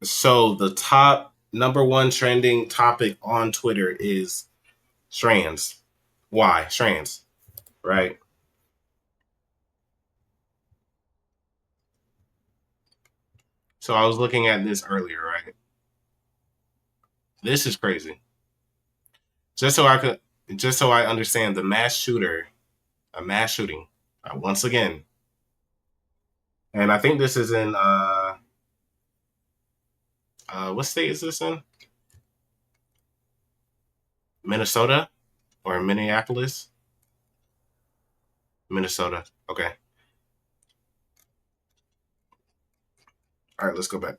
So the top number one trending topic on Twitter is strands. Why strands? Right. So I was looking at this earlier. Right. This is crazy. Just so I could, just so I understand, the mass shooter, a mass shooting, once again, and I think this is in what state is this in? Minnesota or Minneapolis? Minnesota. Okay. All right, let's go back.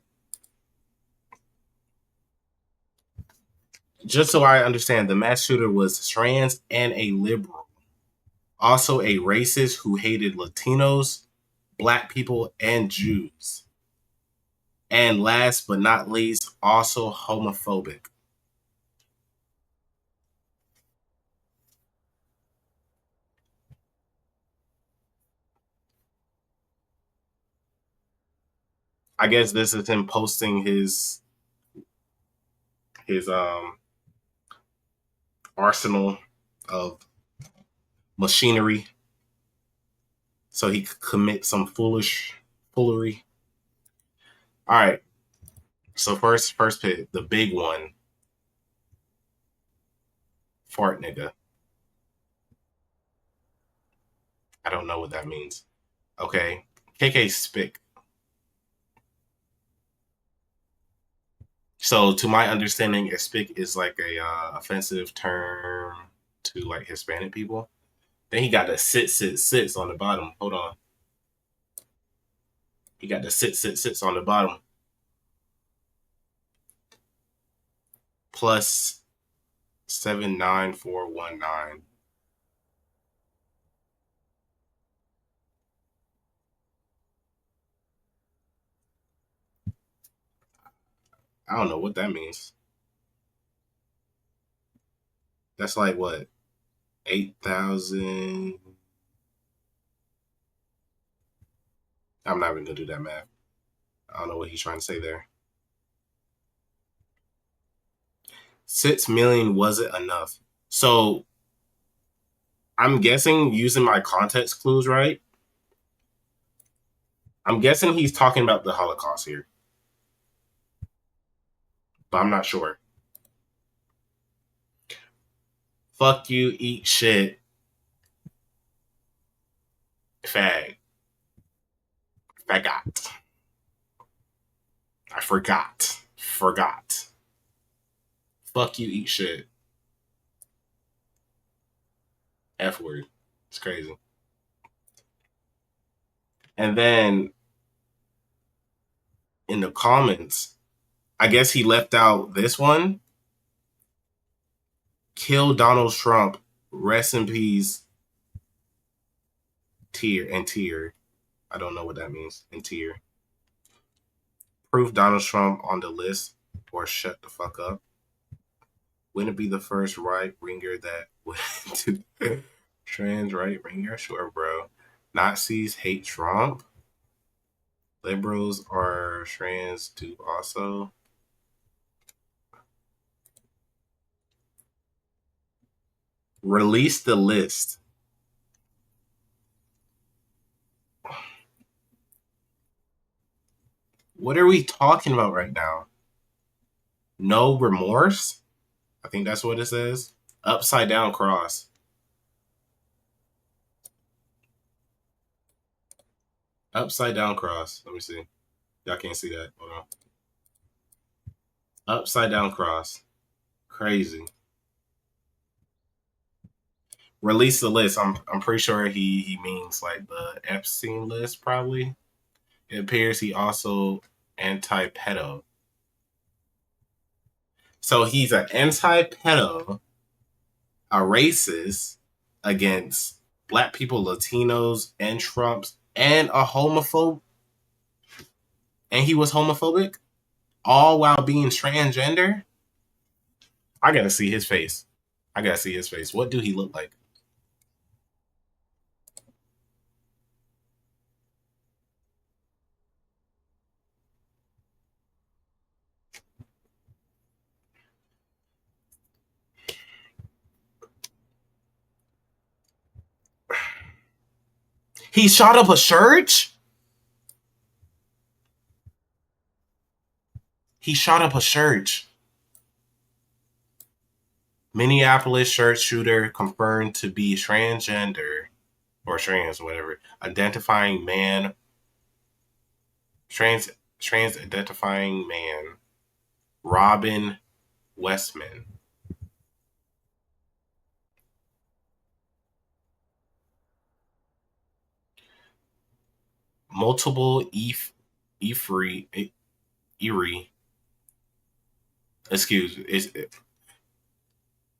Just so I understand, the mass shooter was trans and a liberal, also a racist who hated Latinos, black people, and Jews. And last but not least, also homophobic. I guess this is him posting his arsenal of machinery so he could commit some foolery. All right. So first pick, the big one, fart nigga. I don't know what that means. Okay. KK spick. So to my understanding, a spick is like a offensive term to like Hispanic people. Then he got the sits on the bottom. Hold on. He got the sits on the bottom. Plus 79419. I don't know what that means. That's like what, 8,000. I'm not even gonna do that math. I don't know what he's trying to say there. 6 million wasn't enough. So I'm guessing, using my context clues right, I'm guessing he's talking about the Holocaust here, but I'm not sure. Fuck you, eat shit, fag, fagot. I forgot. Fuck you, eat shit, F word. It's crazy. And then in the comments, I guess he left out this one. Kill Donald Trump. Rest in peace. Tier. I don't know what that means. And tier. Proof Donald Trump on the list or shut the fuck up. Wouldn't it be the first right winger that went to trans right winger? Sure, bro. Nazis hate Trump. Liberals are trans too, also. Release the list. What are we talking about right now? No remorse? I think that's what it says. Upside down cross. Upside down cross. Let me see. Y'all can't see that. Hold on. Upside down cross. Crazy. Release the list. I'm pretty sure he means like the Epstein list, probably. It appears he also anti-pedo. So he's an anti-pedo, a racist against black people, Latinos, and Trumps, and a homophobe. And he was homophobic, all while being transgender. I gotta see his face. I gotta see his face. What do he look like? He shot up a church? He shot up a church. Minneapolis church shooter confirmed to be transgender or trans, whatever, identifying man, trans identifying man, Robin Westman. Multiple Erie.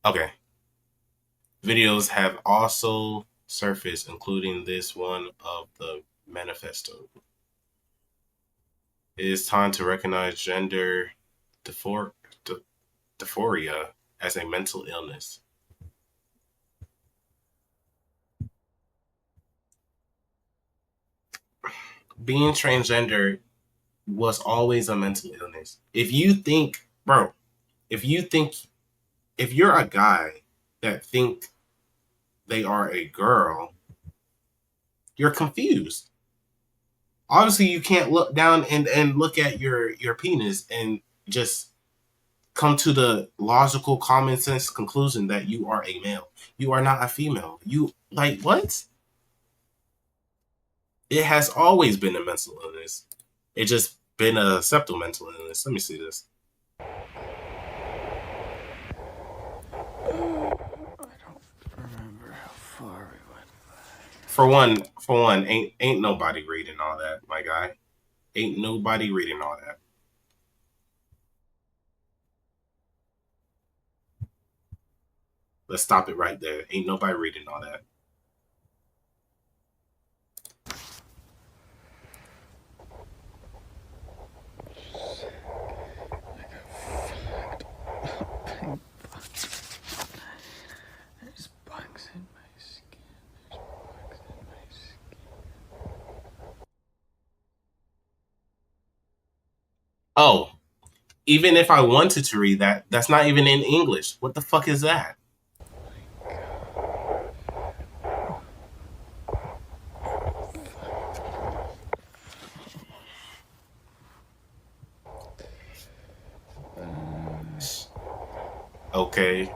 Okay. Videos have also surfaced, including this one of the manifesto. It is time to recognize gender dysphoria as a mental illness. Being transgender was always a mental illness. If you think, bro, if you're a guy that think they are a girl, you're confused. Obviously, you can't look down and look at your penis and just come to the logical, common sense conclusion that you are a male. You are not a female. You, like, what? It has always been a mental illness. It just been a septal mental illness. Let me see this. I don't remember how far we went. For one, ain't nobody reading all that, my guy. Ain't nobody reading all that. Let's stop it right there. Ain't nobody reading all that. There's bugs in my skin. Oh, even if I wanted to read that, that's not even in English. What the fuck is that? Okay.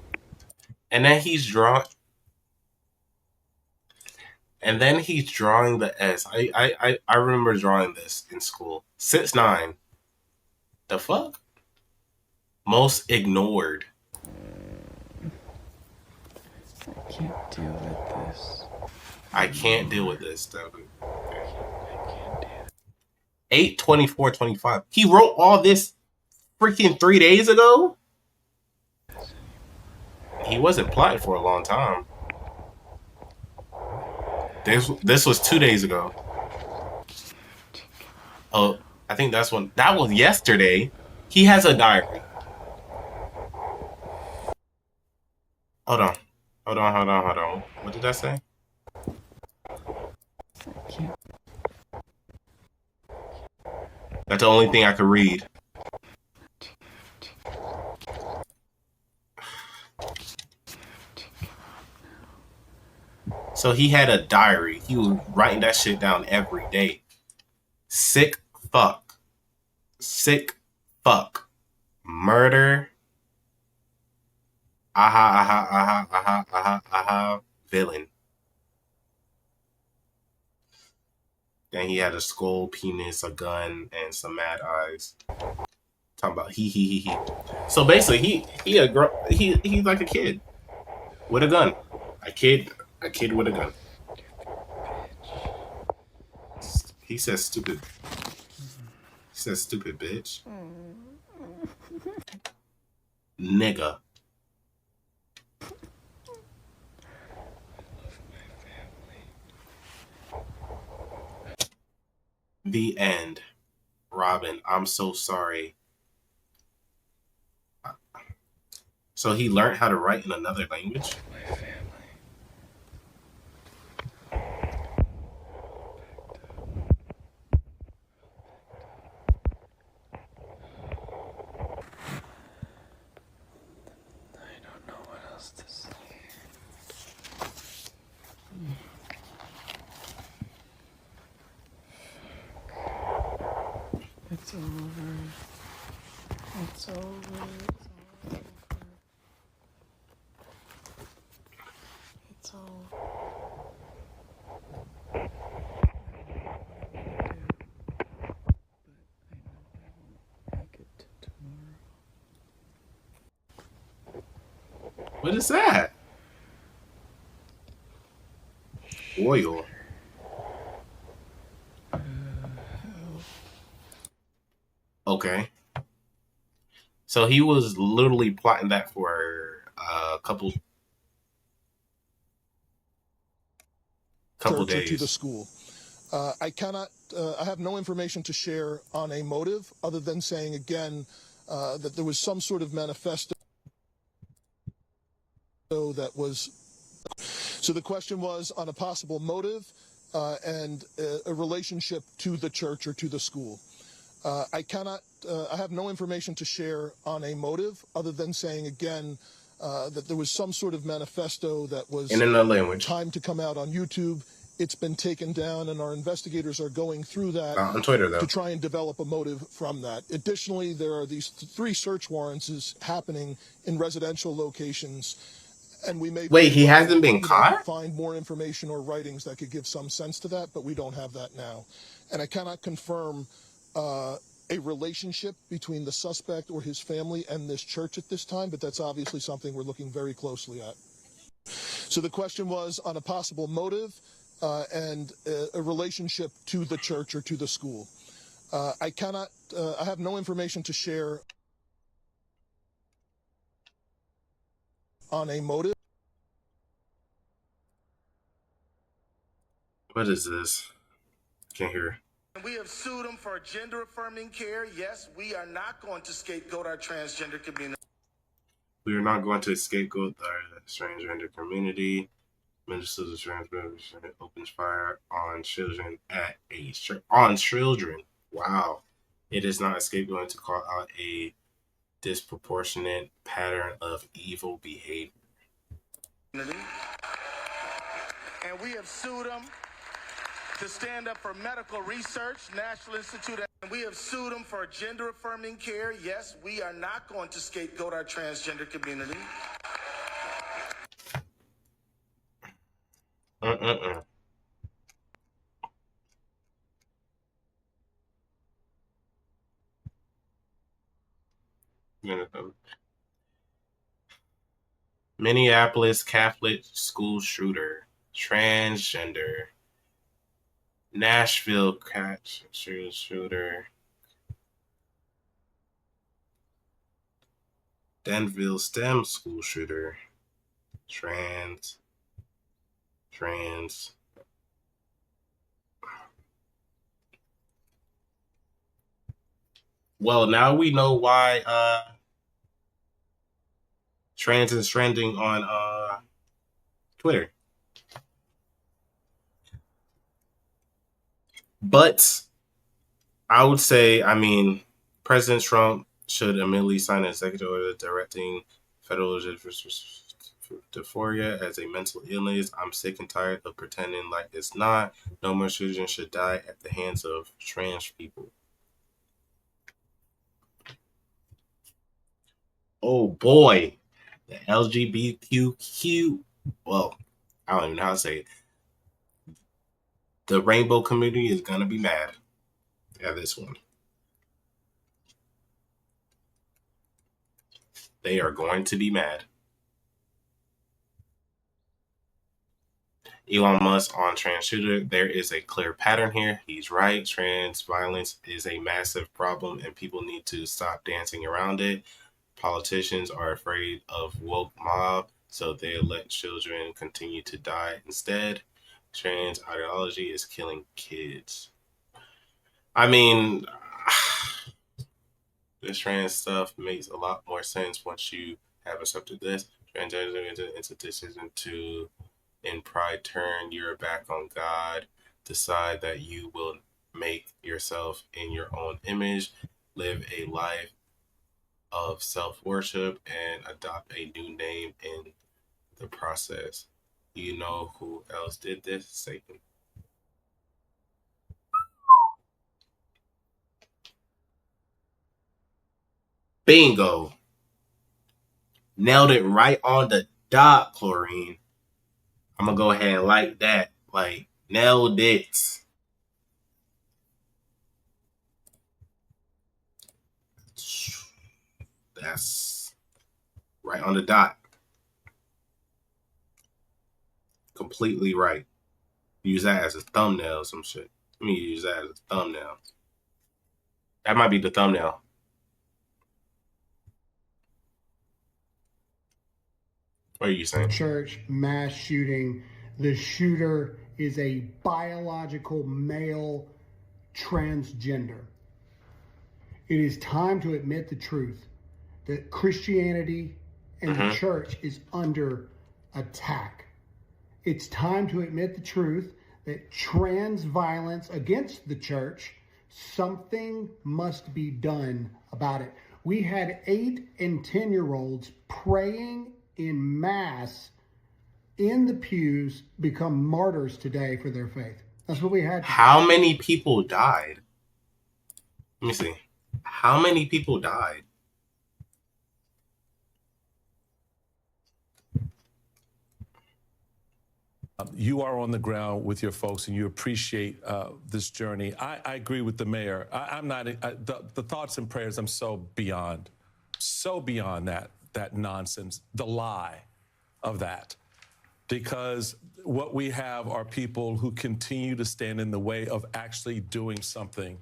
And then he's drawing the S. I remember drawing this in school. 6'9". The fuck? Most ignored. I can't deal with this. I can't deal with this, Devin. I can't do it. 8/24/25. He wrote all this freaking 3 days ago? He wasn't plotting for a long time. This was 2 days ago. Oh, I think that was yesterday. He has a diary. Hold on. What did I say? I can't. That's the only thing I could read. So he had a diary. He was writing that shit down every day. Sick fuck. Murder. Villain. Then he had a skull, penis, a gun, and some mad eyes. Talking about he. So basically, he's like a kid with a gun. A kid with a gun. He says stupid. He says stupid bitch. Nigga. The end. Robin, I'm so sorry. So he learned how to write in another language? My family. I don't know what else to say. It's over. It's over. It's over. Make it to tomorrow. What is that? Oil. Okay. So he was literally plotting that for a couple church or to the days. school. I have no information to share on a motive other than saying again that there was some sort of manifesto that was. So the question was on a possible motive and a relationship to the church or to the school. I have no information to share on a motive other than saying again that there was some sort of manifesto that was In another language. timed to come out on YouTube. It's been taken down, and our investigators are going through that Not on Twitter, though. to try and develop a motive from that. Additionally, there are these 3 search warrants happening in residential locations, and we may Wait, he well, hasn't been caught? find more information or writings that could give some sense to that, but we don't have that now. And I cannot confirm a relationship between the suspect or his family and this church at this time, but that's obviously something we're looking very closely at. So the question was on a possible motive and a relationship to the church or to the school. I have no information to share on a motive. What is this? Can't hear. We have sued them for gender affirming care. Yes, we are not going to scapegoat our transgender community. We are not going to scapegoat our transgender community. Minnesota's transgender opens fire on children at a church. On children. Wow. It is not a scapegoat to call out a disproportionate pattern of evil behavior. And we have sued them to stand up for medical research, National Institute. And we have sued them for gender affirming care. Yes, we are not going to scapegoat our transgender community. Minneapolis Catholic school shooter, transgender. Nashville catch shooter. Denville STEM school shooter. Trans. Well, now we know why trans is trending on Twitter. But I would say, President Trump should immediately sign an executive order directing federal dysphoria as a mental illness. I'm sick and tired of pretending like it's not. No more children should die at the hands of trans people. Oh boy, the LGBTQ, well, I don't even know how to say it. The rainbow community is going to be mad at this one. They are going to be mad. Elon Musk on trans shooter. There is a clear pattern here. He's right. Trans violence is a massive problem and people need to stop dancing around it. Politicians are afraid of woke mob, so they let children continue to die instead. Trans ideology is killing kids. This trans stuff makes a lot more sense once you have accepted this. Transgender is a decision to, in pride, turn your back on God, decide that you will make yourself in your own image, live a life of self-worship, and adopt a new name in the process. You know who else did this? Satan. Bingo. Nailed it right on the dot, Chlorine. I'm gonna go ahead and like that. Like, nailed it. That's right on the dot. Completely right. Use that as a thumbnail or some shit. Let me use that as a thumbnail. That might be the thumbnail. What are you saying? Church mass shooting. The shooter is a biological male transgender. It is time to admit the truth that Christianity and the church is under attack. It's time to admit the truth that trans violence against the church, something must be done about it. We had 8 and 10-year-olds praying in mass in the pews become martyrs today for their faith. That's what we had. How many people died? Let me see. How many people died? You are on the ground with your folks and you appreciate this journey. I agree with the mayor. I'm not, the thoughts and prayers, I'm so beyond that nonsense, the lie of that. Because what we have are people who continue to stand in the way of actually doing something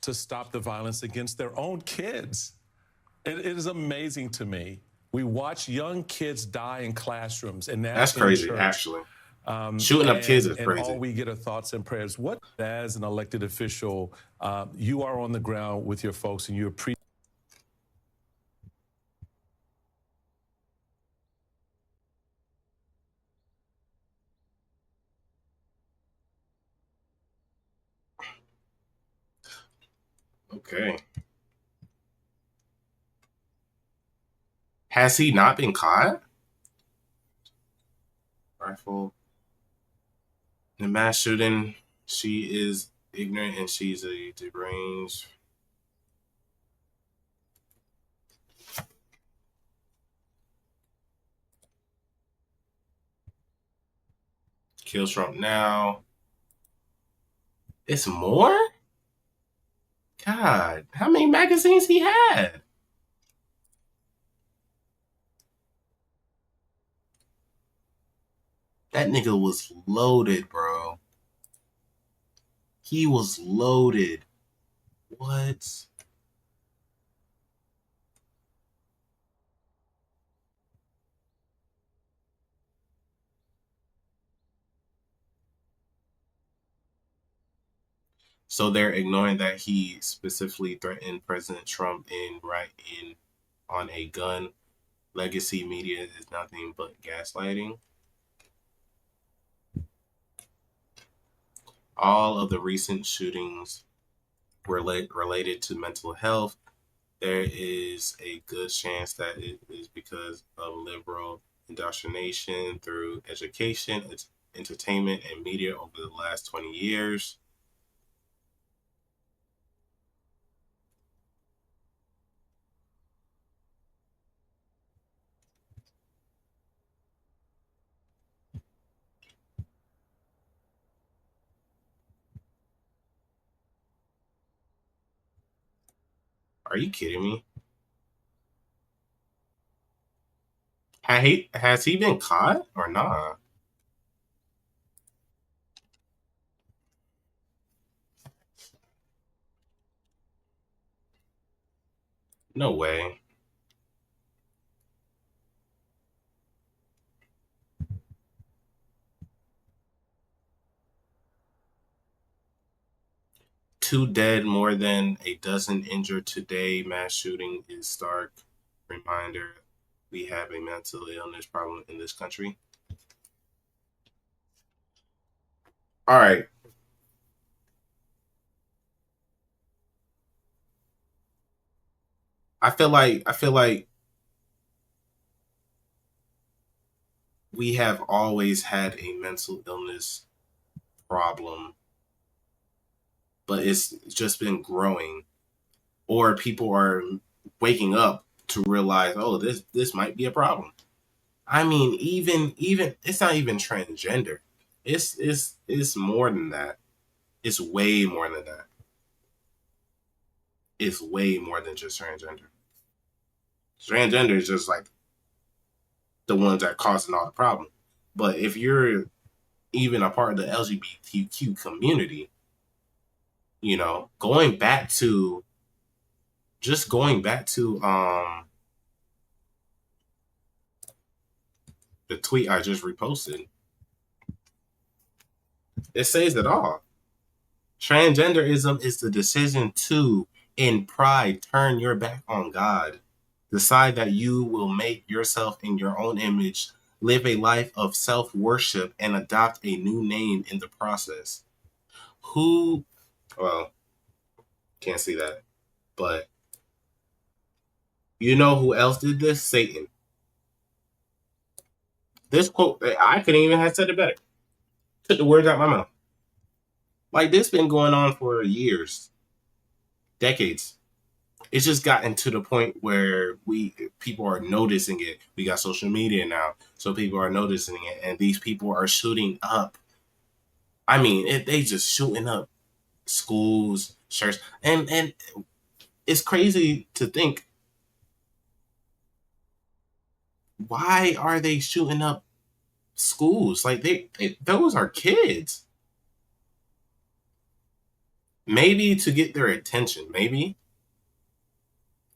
to stop the violence against their own kids. It is amazing to me. We watch young kids die in classrooms, and now That's crazy, actually. Shooting up kids is crazy. And all we get are thoughts and prayers. What, as an elected official, you are on the ground with your folks, and you appreciate. Okay. Has he not been caught? Rifle. The mass shooting, she is ignorant and she's a deranged. Kills Trump now. It's more? God, how many magazines he had? That nigga was loaded, bro. He was loaded. What? So they're ignoring that he specifically threatened President Trump on a gun. Legacy media is nothing but gaslighting. All of the recent shootings were related to mental health. There is a good chance that it is because of liberal indoctrination through education, entertainment, and media over the last 20 years. Are you kidding me? Has he been caught or not? No way. Two dead, more than a dozen injured today. Mass shooting is stark reminder we have a mental illness problem in this country. All right. I feel like we have always had a mental illness problem, but it's just been growing, or people are waking up to realize, oh, this might be a problem. I mean, even it's not even transgender. It's more than that. It's way more than that. It's way more than just transgender. Transgender is just like the ones that are causing all the problem. But if you're even a part of the LGBTQ community, you know, going back to the tweet I just reposted, it says it all. Transgenderism is the decision to, in pride, turn your back on God. Decide that you will make yourself in your own image, live a life of self-worship, and adopt a new name in the process. Who, well, can't see that, but you know who else did this? Satan. This quote, I couldn't even have said it better. Took the words out of my mouth. Like, this been going on for years, decades. It's just gotten to the point where people are noticing it. We got social media now, so people are noticing it, and these people are shooting up. I mean, they just shooting up schools, churches, and it's crazy to think, why are they shooting up schools? Like, they those are kids. Maybe to get their attention, maybe.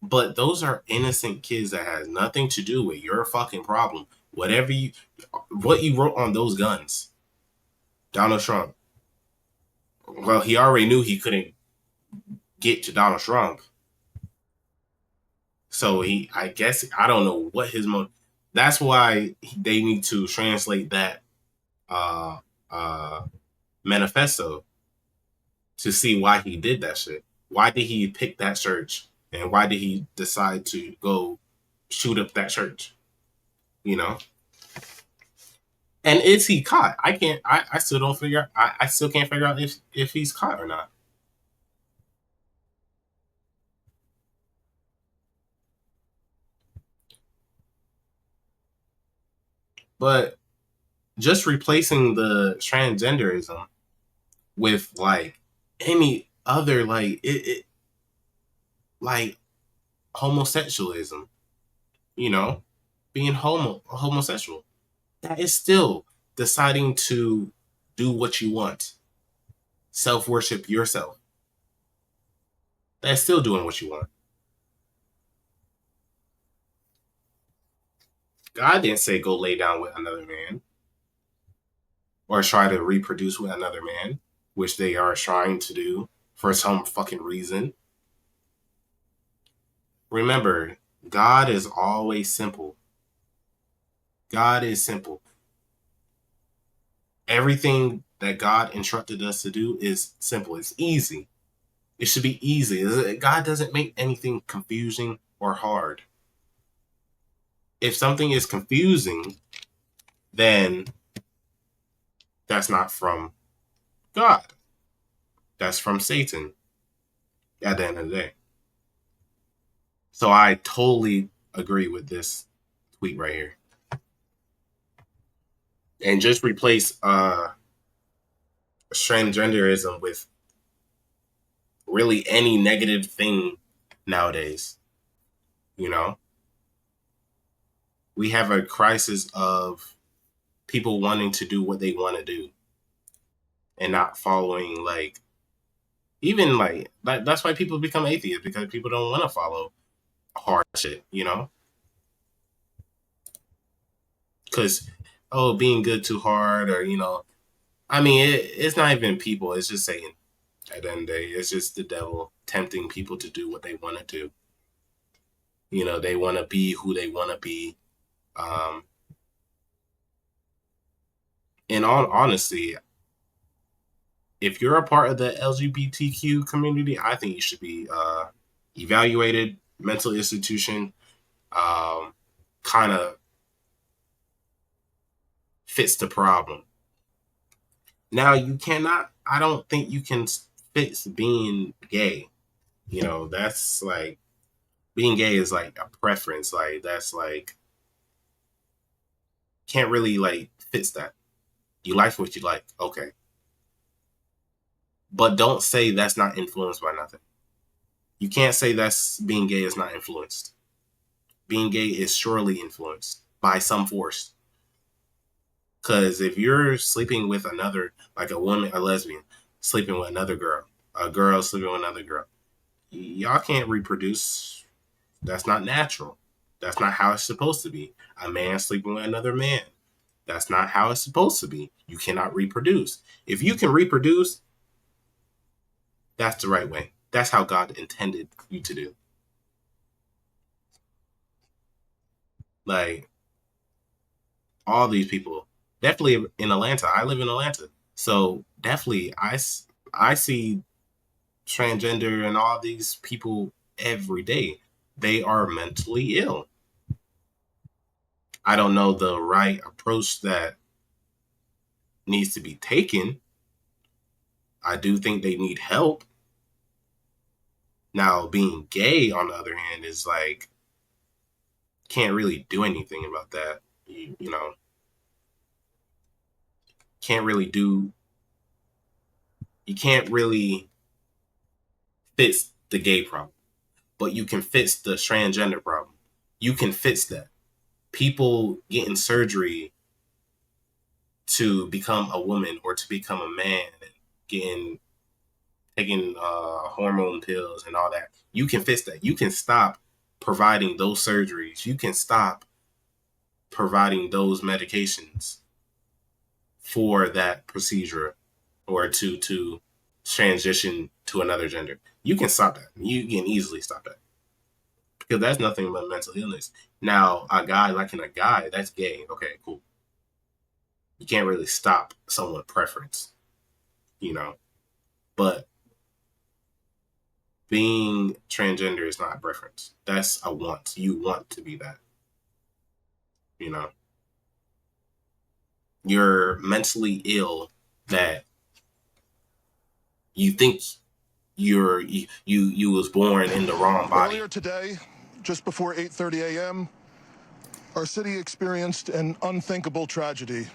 But those are innocent kids that has nothing to do with your fucking problem. What you wrote on those guns, Donald Trump. Well, he already knew he couldn't get to Donald Trump. So I guess, I don't know what his motive. That's why they need to translate that manifesto to see why he did that shit. Why did he pick that church? And why did he decide to go shoot up that church? You know? And is he caught? I still don't figure out. I still can't figure out if he's caught or not. But just replacing the transgenderism with like any other, like it like homosexualism, you know, being homosexual, that is still deciding to do what you want, self-worship yourself. That's still doing what you want. God didn't say go lay down with another man or try to reproduce with another man, which they are trying to do for some fucking reason. Remember, God is always simple. God is simple. Everything that God instructed us to do is simple. It's easy. It should be easy. God doesn't make anything confusing or hard. If something is confusing, then that's not from God. That's from Satan at the end of the day. So I totally agree with this tweet right here. And just replace transgenderism with really any negative thing nowadays. You know? We have a crisis of people wanting to do what they want to do and not following, like, even like, that's why people become atheists, because people don't want to follow hard shit, you know? Because, oh, being good too hard, or, you know, I mean, it's not even people, it's just Satan at the end of the day. It's just the devil tempting people to do what they want to do. You know, they want to be who they want to be. In all honesty, if you're a part of the LGBTQ community, I think you should be evaluated, mental institution, kind of fits the problem. Now, I don't think you can fix being gay. You know, that's like, being gay is like a preference. Like that's like can't really like fix that. You like what you like, okay. But don't say that's not influenced by nothing. You can't say that's being gay is not influenced. Being gay is surely influenced by some force. Because if you're sleeping with another, like a woman, a lesbian, sleeping with another girl, a girl sleeping with another girl, y'all can't reproduce. That's not natural. That's not how it's supposed to be. A man sleeping with another man. That's not how it's supposed to be. You cannot reproduce. If you can reproduce, that's the right way. That's how God intended you to do. Like, all these people, definitely in Atlanta. I live in Atlanta. So definitely I see transgender and all these people every day. They are mentally ill. I don't know the right approach that needs to be taken. I do think they need help. Now, being gay, on the other hand, is like, can't really do anything about that. You know, can't really do, you can't really fix the gay problem, but you can fix the transgender problem. You can fix that. People getting surgery to become a woman or to become a man, taking hormone pills and all that. You can fix that. You can stop providing those surgeries. You can stop providing those medications for that procedure or to transition to another gender. You can stop that. You can easily stop that. Because that's nothing but mental illness. Now, a guy liking a guy, that's gay. Okay, cool. You can't really stop someone's preference, you know. But being transgender is not a preference. That's a want. You want to be that. You know. You're mentally ill that you think you was born in the wrong body. Earlier today, just before 8:30 a.m., our city experienced an unthinkable tragedy.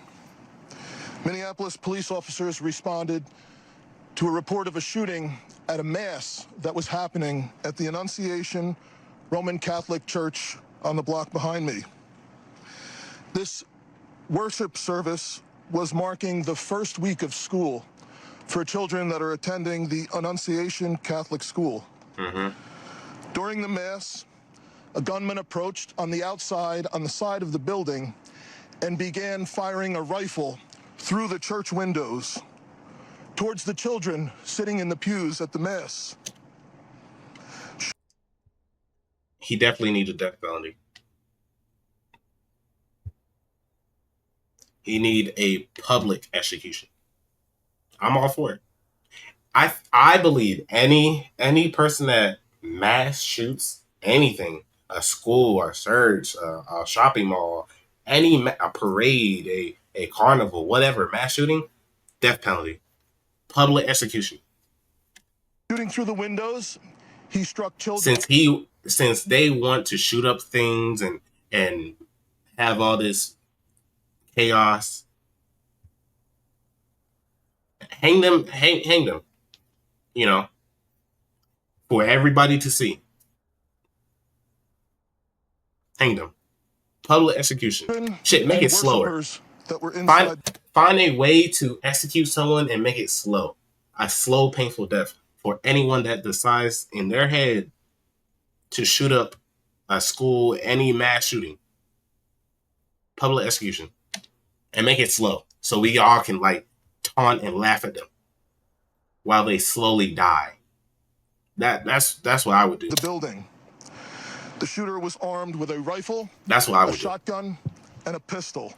Minneapolis police officers responded to a report of a shooting at a mass that was happening at the Annunciation Roman Catholic Church on the block behind me. This worship service was marking the first week of school for children that are attending the Annunciation Catholic School. Mm-hmm. During the mass, a gunman approached on the outside, on the side of the building, and began firing a rifle through the church windows towards the children sitting in the pews at the mass. He definitely needs a death penalty. He need a public execution. I'm all for it. I believe any person that mass shoots anything, a school, a church, a shopping mall, a parade, a carnival, whatever, mass shooting, death penalty, public execution. Shooting through the windows, he struck children. Since they want to shoot up things and have all this chaos, hang them, you know, for everybody to see. Hang them. Public execution. Shit, make it slower. That were inside. Find a way to execute someone and make it slow. A slow, painful death for anyone that decides in their head to shoot up a school, any mass shooting. Public execution. And make it slow. So we all can like taunt and laugh at them while they slowly die. That's what I would do. The building. The shooter was armed with a rifle, that's what I would a shotgun, and a pistol.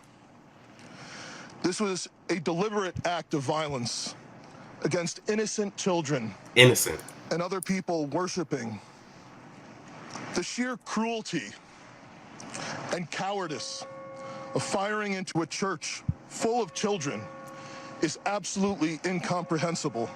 This was a deliberate act of violence against innocent children. Innocent. And other people worshiping. The sheer cruelty and cowardice of firing into a church full of children is absolutely incomprehensible.